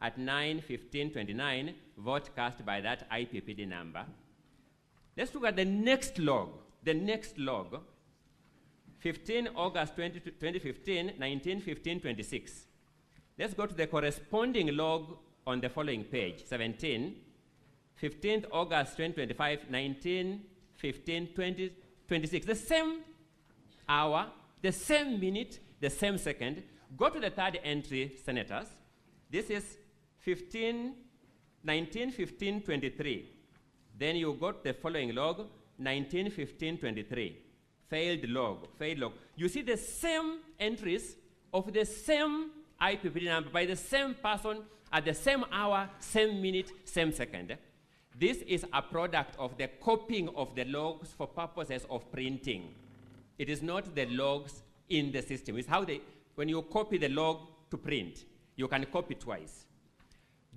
at 9:15:29, vote cast by that IPPD number. Let's look at the next log. The next log, 15 August 2015, 19:15:26. Let's go to the corresponding log on the following page, 17, 15th August 2025, 19:15:26. The same hour, the same minute, the same second. Go to the third entry, senators. This is 19:15:23. Then you got the following log, 19:15:23. Failed log, failed log. You see the same entries of the same IPPD number by the same person at the same hour, same minute, same second. This is a product of the copying of the logs for purposes of printing. It is not the logs in the system. It's how when you copy the log to print, you can copy twice.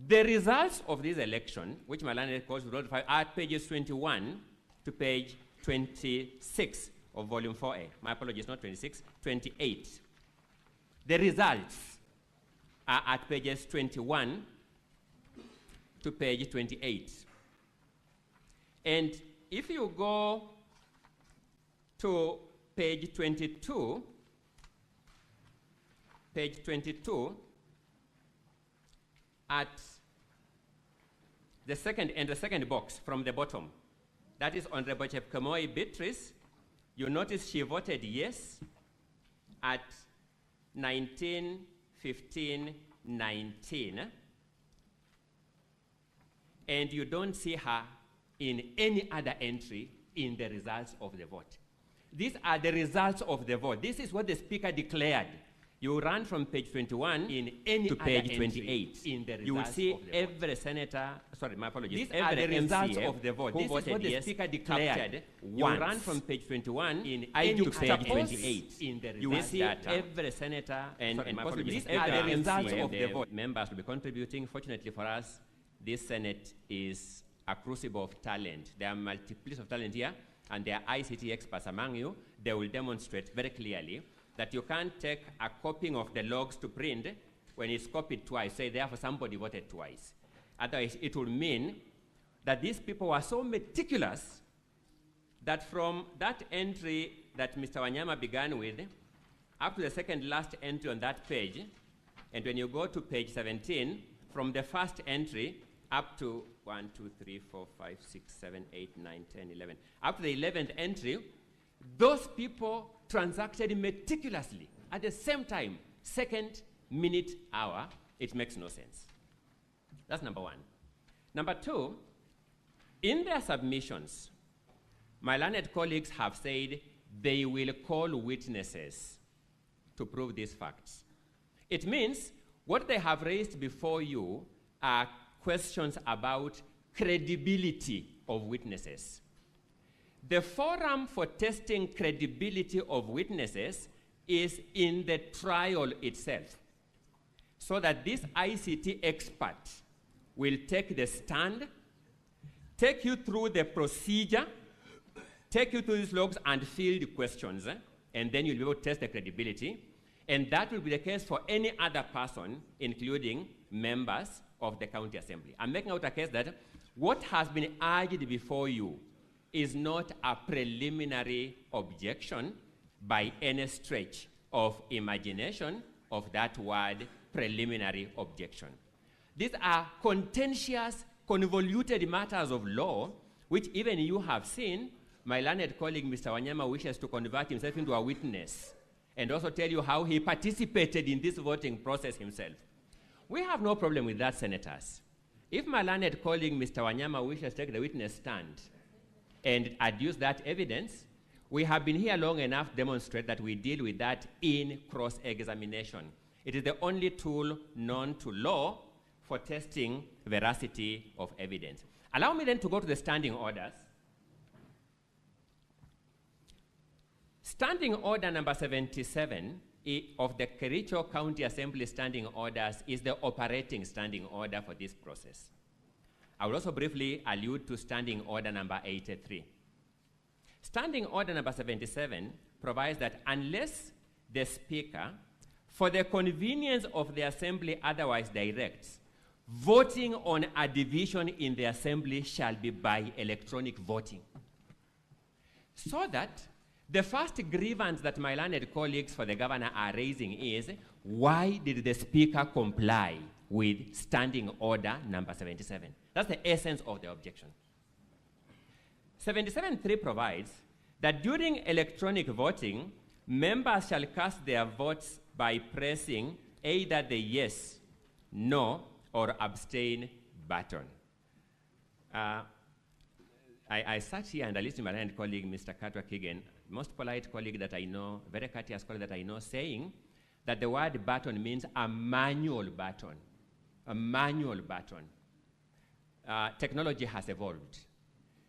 The results of this election, which my learned course will notify, are at pages 21 to page 26 of volume 4A. My apologies, not 26, 28. The results are at pages 21 to page 28. And if you go to page 22, at the second box from the bottom, that is Honorable Chepkemoi Beatrice, you notice she voted yes at 19:15:19, and you don't see her in any other entry in the results of the vote. These are the results of the vote. This is what the speaker declared. You run from page 21 in any to page 28. In the you will see every senator, sorry, my apologies. These are the results of the vote. This is what the speaker declared. You run from page 21 in any to page 28. In the you will see every senator and my apologies. These are the results of the vote. Members will be contributing. Fortunately for us, this Senate is a crucible of talent. There are multiplicity of talent here, and there are ICT experts among you. They will demonstrate very clearly that you can't take a copying of the logs to print when it's copied twice, say therefore somebody voted twice. Otherwise, it would mean that these people were so meticulous that from that entry that Mr. Wanyama began with, up to the second last entry on that page, and when you go to page 17, from the first entry up to 1, 2, 3, 4, 5, 6, 7, 8, 9, 10, 11, up to the 11th entry, those people transacted meticulously at the same time, second, minute, hour. It makes no sense. That's number one. Number two, in their submissions, my learned colleagues have said they will call witnesses to prove these facts. It means what they have raised before you are questions about credibility of witnesses. The forum for testing credibility of witnesses is in the trial itself, so that this ICT expert will take the stand, take you through the procedure, take you through these logs and field questions, and then you'll be able to test the credibility. And that will be the case for any other person, including members of the county assembly. I'm making out a case that what has been argued before you is not a preliminary objection by any stretch of imagination of that word preliminary objection. These are contentious, convoluted matters of law, which even you have seen. My learned colleague, Mr. Wanyama, wishes to convert himself into a witness and also tell you how he participated in this voting process himself. We have no problem with that, senators. If my learned colleague, Mr. Wanyama, wishes to take the witness stand and adduce that evidence, we have been here long enough to demonstrate that we deal with that in cross-examination. It is the only tool known to law for testing veracity of evidence. Allow me then to go to the standing orders. Standing order number 77 of the Kericho County Assembly standing orders is the operating standing order for this process. I will also briefly allude to standing order number 83. Standing order number 77 provides that unless the Speaker, for the convenience of the Assembly, otherwise directs, voting on a division in the assembly shall be by electronic voting. So that the first grievance that my learned colleagues for the governor are raising is, why did the speaker comply with standing order number 77? That's the essence of the objection. 77.3 provides that during electronic voting, members shall cast their votes by pressing either the yes, no, or abstain button. I sat here and I listened to my learned colleague, Mr. Katwa Kigen, most polite colleague that I know, very courteous colleague that I know, saying that the word button means a manual button. A manual button. Technology has evolved.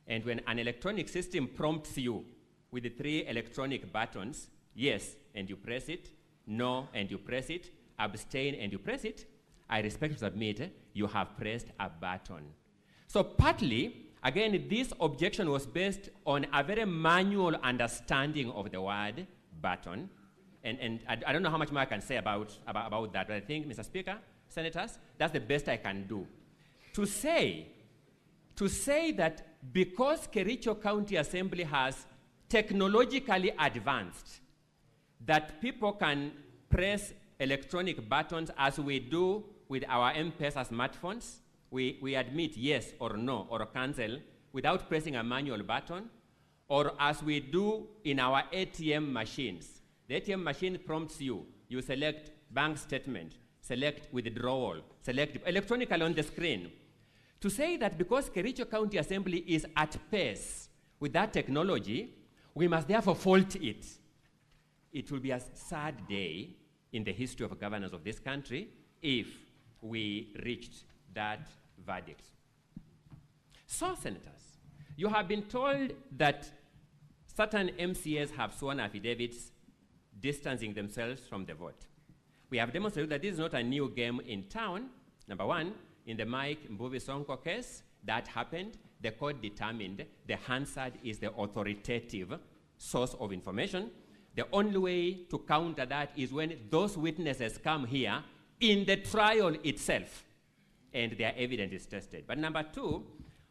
And when an electronic system prompts you with the 3 electronic buttons, yes, and you press it, no, and you press it, abstain, and you press it, I respectfully submit, you have pressed a button. So partly, again, this objection was based on a very manual understanding of the word button. And I don't know how much more I can say about that, but I think, Mr. Speaker, Senators, that's the best I can do. To say that because Kericho County Assembly has technologically advanced, that people can press electronic buttons as we do with our M-Pesa smartphones, we admit yes or no or cancel without pressing a manual button, or as we do in our ATM machines. The ATM machine prompts you. You select bank statement, select withdrawal, select electronically on the screen. To say that because Kericho County Assembly is at pace with that technology, we must therefore fault it. It will be a sad day in the history of governance of this country if we reached that verdict. So, Senators, you have been told that certain MCAs have sworn affidavits distancing themselves from the vote. We have demonstrated that this is not a new game in town. Number one, in the Mike Mbuvi Sonko case, that happened. The court determined the Hansard is the authoritative source of information. The only way to counter that is when those witnesses come here in the trial itself and their evidence is tested. But number two,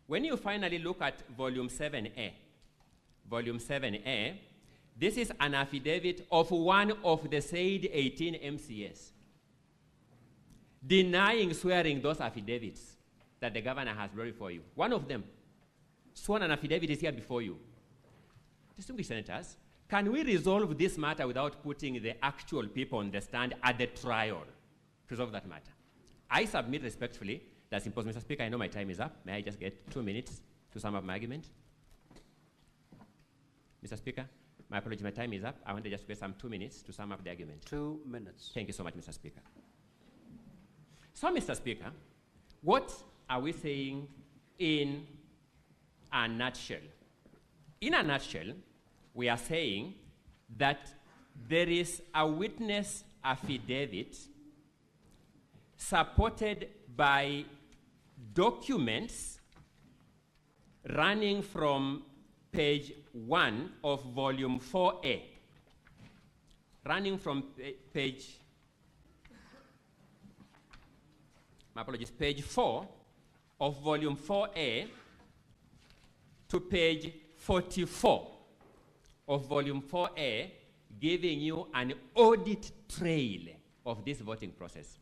when you finally look at volume 7A, this is an affidavit of one of the said 18 MCAs denying swearing those affidavits that the governor has brought before you. One of them sworn an affidavit is here before you. Distinguished Senators, can we resolve this matter without putting the actual people on the stand at the trial to resolve that matter? I submit respectfully that's impossible. Mr. Speaker, I know my time is up. May I just get 2 minutes to sum up my argument? Mr. Speaker, my apologies, my time is up. I want to just get some 2 minutes to sum up the argument. 2 minutes. Thank you so much, Mr. Speaker. So, Mr. Speaker, what are we saying in a nutshell? In a nutshell, we are saying that there is a witness affidavit supported by documents running from page 1 of volume 4A, running from page 4 of volume 4A to page 44 of volume 4A, giving you an audit trail of this voting process.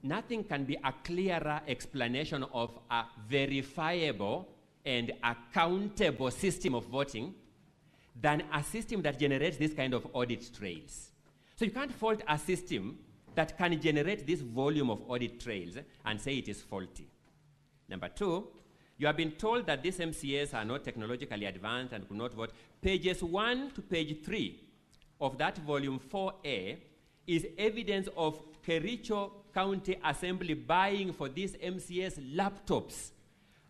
Nothing can be a clearer explanation of a verifiable and accountable system of voting than a system that generates this kind of audit trails. So you can't fault a system that can generate this volume of audit trails and say it is faulty. Number two, you have been told that these MCAs are not technologically advanced and could not vote. Pages 1 to page 3 of that volume 4A is evidence of Kericho County Assembly buying for these MCAs laptops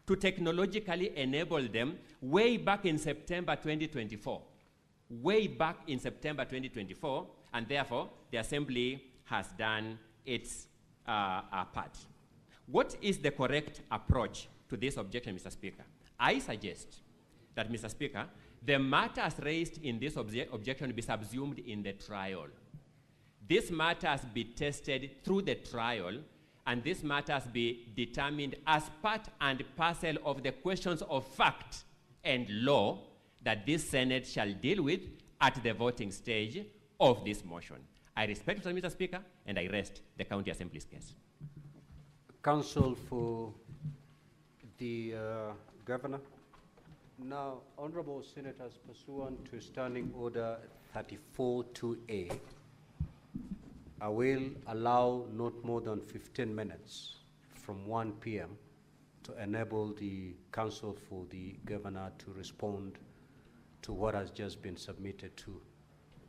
to technologically enable them way back in September 2024. Way back in September 2024, and therefore the Assembly has done its part. What is the correct approach to this objection, Mr. Speaker? I suggest that, Mr. Speaker, the matters raised in this objection be subsumed in the trial. These matters be tested through the trial, and these matters be determined as part and parcel of the questions of fact and law that this Senate shall deal with at the voting stage of this motion. I respectfully, Mr. Speaker, and I rest the County Assembly's case. Counsel for the Governor. Now, Honorable Senators, pursuant to Standing Order 34-2A, I will allow not more than 15 minutes from 1 p.m. to enable the Counsel for the Governor to respond to what has just been submitted to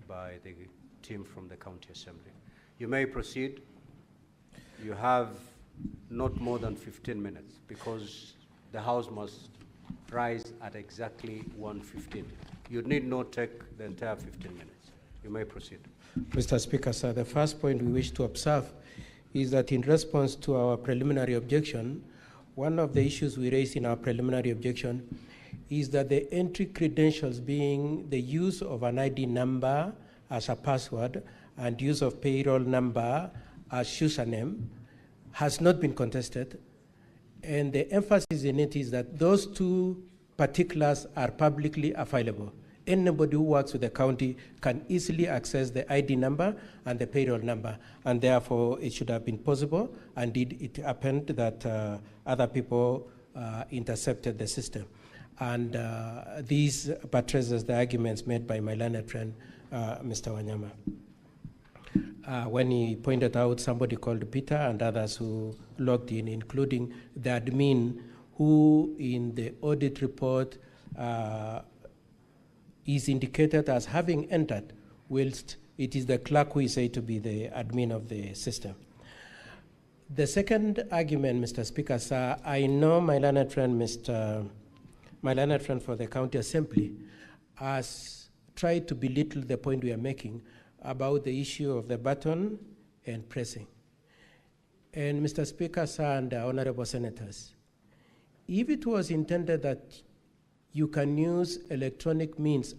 by the team from the County Assembly. You may proceed. You have not more than 15 minutes because the House must rise at exactly 1:15. You need not take the entire 15 minutes. You may proceed. Mr. Speaker, sir, the first point we wish to observe is that in response to our preliminary objection, one of the issues we raised in our preliminary objection is that the entry credentials, being the use of an ID number as a password and use of payroll number as username, has not been contested. And the emphasis in it is that those two particulars are publicly available. Anybody who works with the county can easily access the ID number and the payroll number, and therefore it should have been possible. Indeed, it happened that other people intercepted the system. And these buttresses the arguments made by my learned friend, Mr. Wanyama, when he pointed out somebody called Peter and others who logged in, including the admin who in the audit report is indicated as having entered, whilst it is the clerk who is said to be the admin of the system. The second argument, Mr. Speaker, sir, I know my learned friend, my learned friend for the County Assembly has tried to belittle the point we are making about the issue of the button and pressing. And Mr. Speaker, sir, and honorable senators, if it was intended that you can use electronic means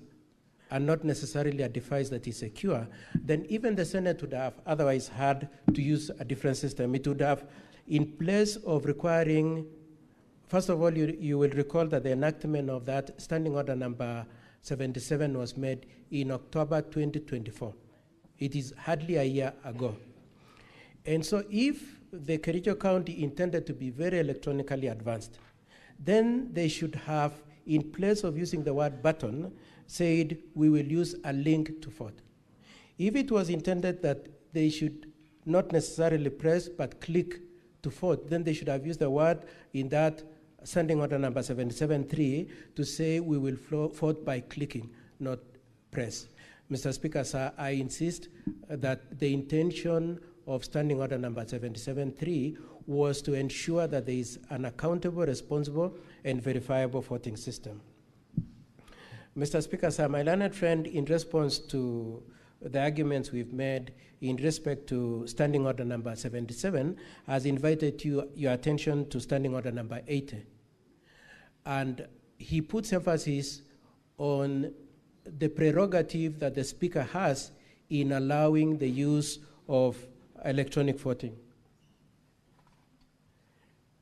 and not necessarily a device that is secure, then even the Senate would have otherwise had to use a different system. It would have, in place of requiring, first of all, you will recall that the enactment of that Standing Order number 77 was made in October 2024. It is hardly a year ago. And so if the Kericho County intended to be very electronically advanced, then they should have, in place of using the word button, said we will use a link to vote. If it was intended that they should not necessarily press but click to vote, then they should have used the word in that Standing Order number 77.3 to say we will vote by clicking, not press. Mr. Speaker, sir, I insist that the intention of Standing Order number 77.3 was to ensure that there is an accountable, responsible, and verifiable voting system. Mr. Speaker, sir, my learned friend, in response to the arguments we've made in respect to Standing Order number 77, has invited your attention to Standing Order number 80. And he puts emphasis on the prerogative that the Speaker has in allowing the use of electronic voting.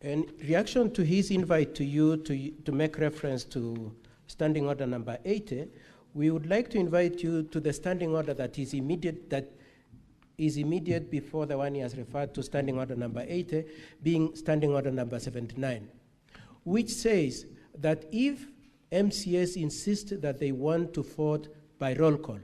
In reaction to his invite to you to make reference to Standing Order number 80, we would like to invite you to the Standing Order that is immediate before the one he has referred to, Standing Order number 80, being Standing Order number 79, which says that if MCS insist that they want to vote by roll call,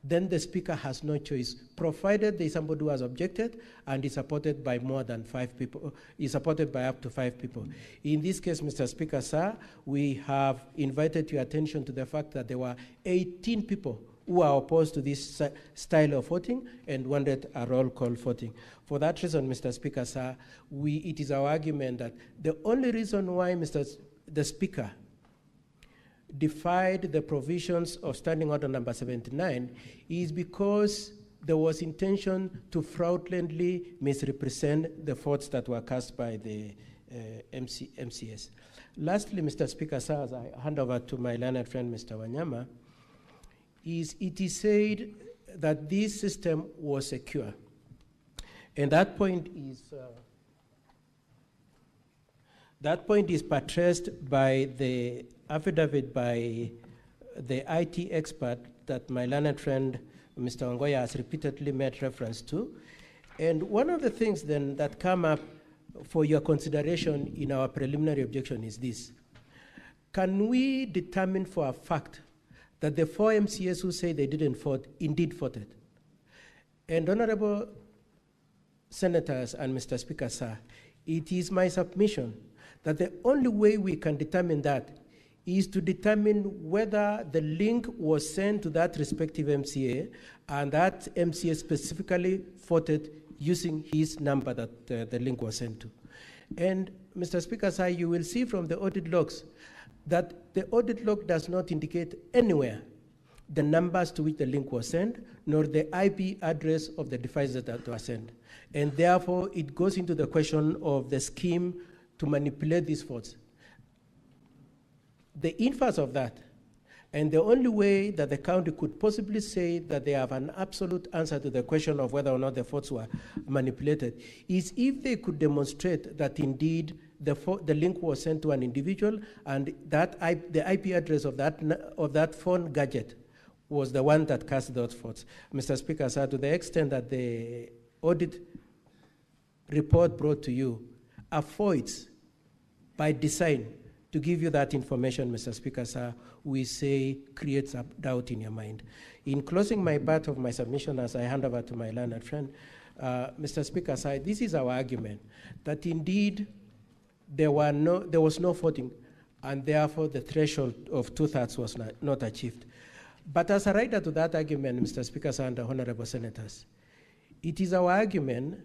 then the Speaker has no choice, provided there is somebody who has objected and is supported by more than 5 people, is supported by up to 5 people. In this case, Mr. Speaker, sir, we have invited your attention to the fact that there were 18 people who are opposed to this style of voting and wanted a roll call voting. For that reason, Mr. Speaker, sir, it is our argument that the only reason why the Speaker defied the provisions of Standing Order number 79 is because there was intention to fraudulently misrepresent the votes that were cast by the MCS. Lastly, Mr. Speaker, sir, as I hand over to my learned friend, Mr. Wanyama, it is said that this system was secure. And that point is That point is buttressed by the affidavit by the IT expert that my learned friend, Mr. Ongoya, has repeatedly made reference to. And one of the things then that come up for your consideration in our preliminary objection is this. Can we determine for a fact that the 4 MCAs who say they didn't vote indeed voted? And Honorable Senators and Mr. Speaker, sir, it is my submission that the only way we can determine that is to determine whether the link was sent to that respective MCA and that MCA specifically voted using his number that the link was sent to. And Mr. Speaker, sir, you will see from the audit logs that the audit log does not indicate anywhere the numbers to which the link was sent, nor the IP address of the devices that were sent. And therefore, it goes into the question of the scheme to manipulate these votes. The inverse of that, and the only way that the county could possibly say that they have an absolute answer to the question of whether or not the votes were manipulated, is if they could demonstrate that indeed the link was sent to an individual and that the IP address of that phone gadget was the one that cast those votes. Mr. Speaker, sir, to the extent that the audit report brought to you avoids by design to give you that information, Mr. Speaker, sir, we say creates a doubt in your mind. In closing my part of my submission as I hand over to my learned friend, Mr. Speaker, sir, this is our argument, that indeed there was no voting, and therefore the threshold of 2/3 was not achieved. But as a rider to that argument, Mr. Speaker, sir, and the honorable senators, it is our argument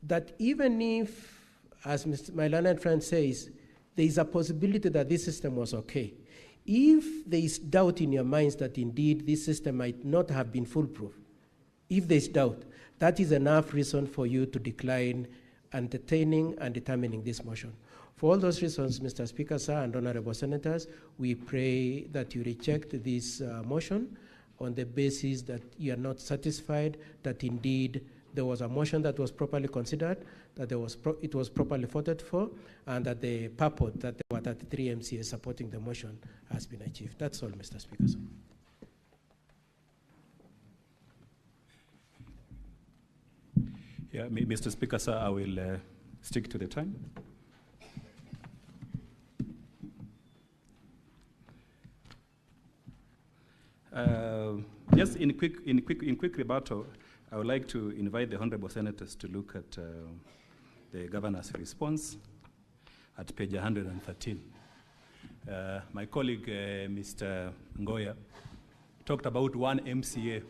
that even if, as my learned friend says, there is a possibility that this system was okay, if there is doubt in your minds that indeed this system might not have been foolproof, if there is doubt, that is enough reason for you to decline entertaining and determining this motion. For all those reasons, Mr. Speaker, sir, and honorable senators, we pray that you reject this motion on the basis that you are not satisfied that indeed there was a motion that was properly considered, that it was properly voted for, and that the purport that there were 33 MCAs supporting the motion has been achieved. That's all, Mr. Speaker, sir. Yeah, Mr. Speaker, sir, I will stick to the time. Just in quick rebuttal, I would like to invite the honorable senators to look at the governor's response at page 113. My colleague, Mr. Ngoya, talked about 1 MCA.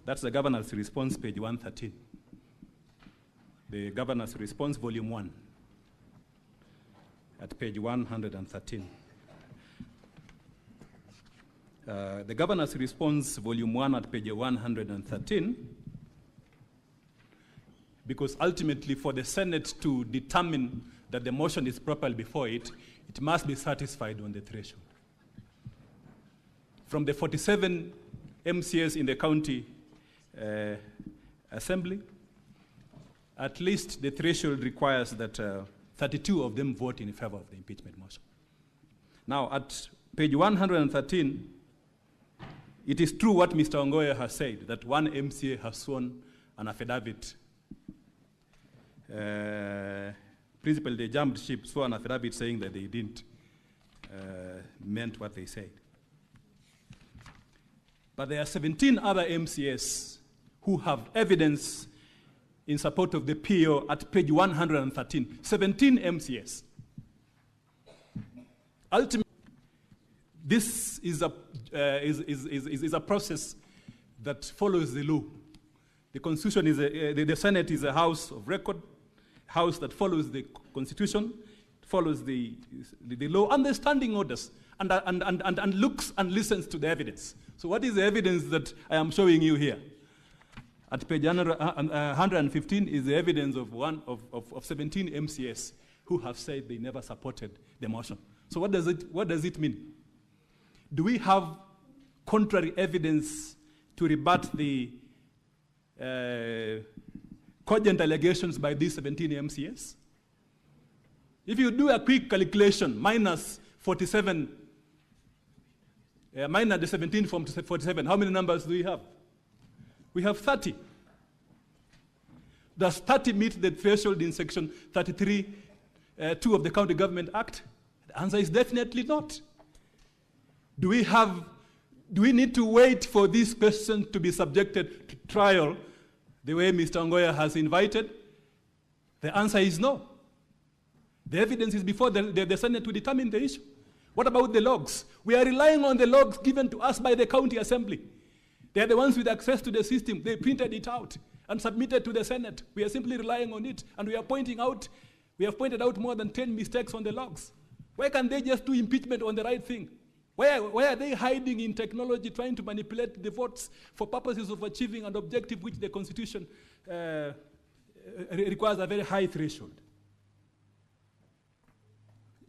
That's the governor's response, page 113. The governor's response, volume 1, at page 113. The governor's response, volume 1, at page 113, because ultimately for the Senate to determine that the motion is properly before it, it must be satisfied on the threshold. From the 47 MCAs in the county assembly, at least the threshold requires that 32 of them vote in favor of the impeachment motion. Now, at page 113, it is true what Mr. Ongoya has said, that 1 MCA has sworn an affidavit. Principally, they jumped ship, swore an affidavit saying that they didn't meant what they said. But there are 17 other MCAs who have evidence in support of the PO at page 113. 17 MCAs. Ultimately, this is a process that follows the law. The Constitution is the Senate is a house of record, house that follows the Constitution, follows the law and the standing orders, and looks and listens to the evidence. So what is the evidence that I am showing you here? At page 115 is the evidence of 17 MCAs who have said they never supported the motion. So what does it mean? Do we have contrary evidence to rebut the cogent allegations by these 17 MCAs? If you do a quick calculation, minus 47, minus the 17 from 47, how many numbers do we have? We have 30. Does 30 meet the threshold in section 33(2) of the County Government Act? The answer is definitely not. Do we need to wait for this question to be subjected to trial the way Mr. Ongoya has invited? The answer is no. The evidence is before the Senate to determine the issue. What about the logs? We are relying on the logs given to us by the county assembly. They are the ones with access to the system. They printed it out and submitted to the Senate. We are simply relying on it, and we have pointed out more than 10 mistakes on the logs. Why can't they just do impeachment on the right thing? Why are they hiding in technology, trying to manipulate the votes for purposes of achieving an objective which the Constitution requires a very high threshold?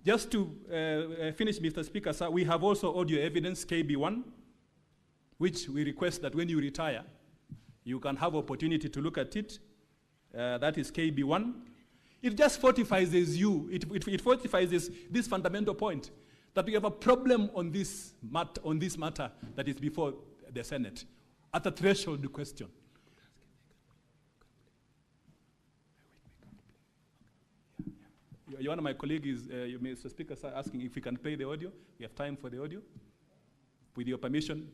Just to finish, Mr. Speaker, sir, we have also audio evidence, KB1, which we request that when you retire, you can have opportunity to look at it. That is KB1. It just fortifies it fortifies this fundamental point that we have a problem on this matter that is before the Senate at the threshold question. One of my colleagues, Mr. Speaker, sir, asking if we can play the audio. We have time for the audio. With your permission,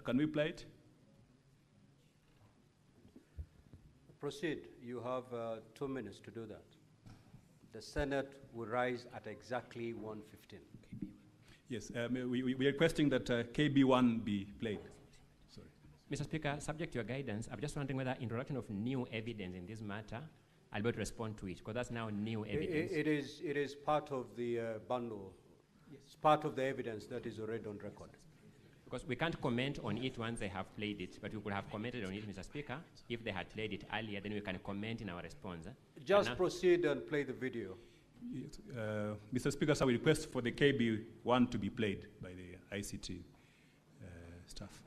can we play it? Proceed. You have 2 minutes to do that. The Senate will rise at exactly 1:15. Yes, we are requesting that KB1 be played. Sorry. Mr. Speaker, subject to your guidance, I'm just wondering whether introduction of new evidence in this matter, I'll be able to respond to it, because that's now new evidence. It is part of the bundle. It's part of the evidence that is already on record. Because we can't comment on it once they have played it, but we could have commented on it, Mr. Speaker. If they had played it earlier, then we can comment in our response. Just proceed and play the video. Yes, Mr. Speaker, sir, we request for the KB1 to be played by the ICT staff.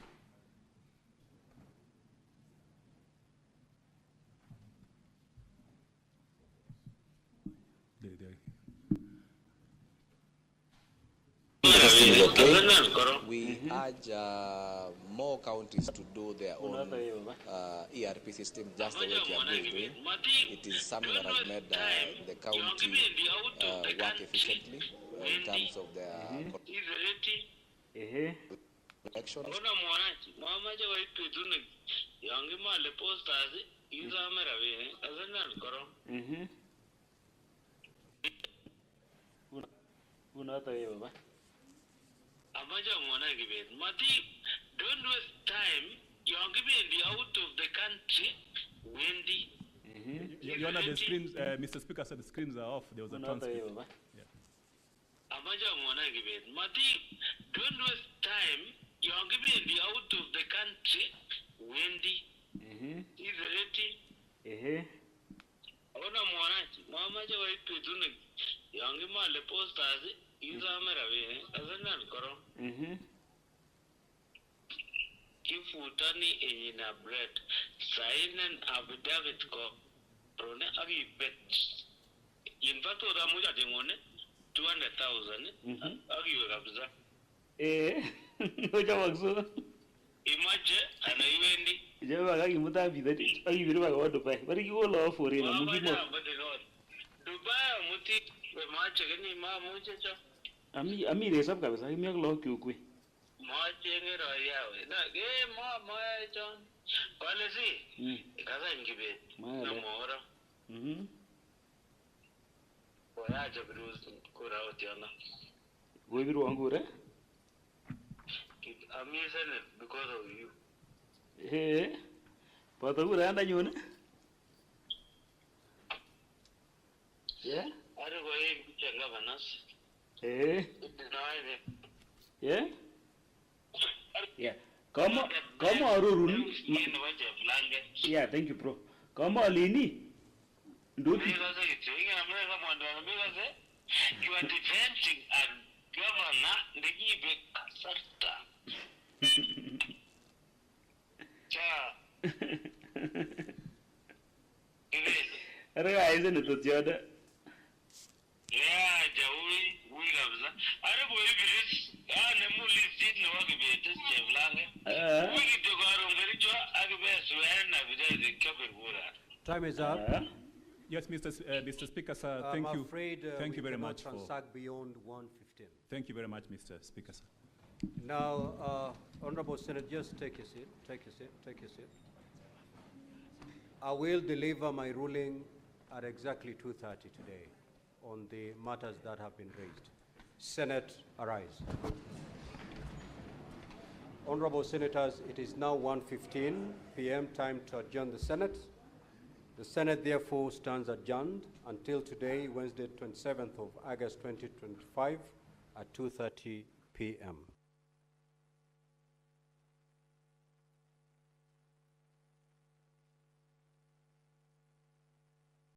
We urge more counties to do their own ERP system just the way they are doing. It is something that has made the county work efficiently in terms of their elections. Don't waste time. You're giving the out of the country, Wendy. Your Honor, the screens, Mr. Speaker said the screens are off. There was a transcript. Yeah. Don't waste time. You're giving the out of the country, Wendy. Is ready. Ona mwanachi, mamaja wa ipi tuni. Yangi male posters. Kifutani enyina bread sign and affidavit ko prone agi bet in fact oda muja dingone 200,000 agi kabisa oja wakso imaje ana iwendi jewa agi muta bidati agi biru ba godo pai bari ki wolo fore na mugi mo Dubai muti mache gani ma muje cha ami resab kabisa kimi ak lo kyukwe Marching royal. Ma John. Policy. Kaza ngibe. Na mora. Oya jabru kura otiana. Go biru angure? I'm using it because of you. Hey. Pada kura anda nyone? Yeah? I don't go in changa banas. Hey. Yeah? Yeah. Come on, yeah, thank you, bro. Come on, Lini. Do it. You are defending a governor, the Gibe Sarta. Isn't it the other? Yeah. Time is up. Yes, Mr. Speaker, sir. I'm Thank you. afraid Thank you very much for. transact beyond 1:15. Thank you very much, Mr. Speaker, sir. Now, Honorable Senate, just take a seat. Take a seat. Take a seat. I will deliver my ruling at exactly 2:30 today on the matters that have been raised. Senate, arise. Honorable Senators, it is now 1:15 p.m. time to adjourn the Senate. The Senate therefore stands adjourned until today, Wednesday, 27th of August 2025 at 2:30 p.m.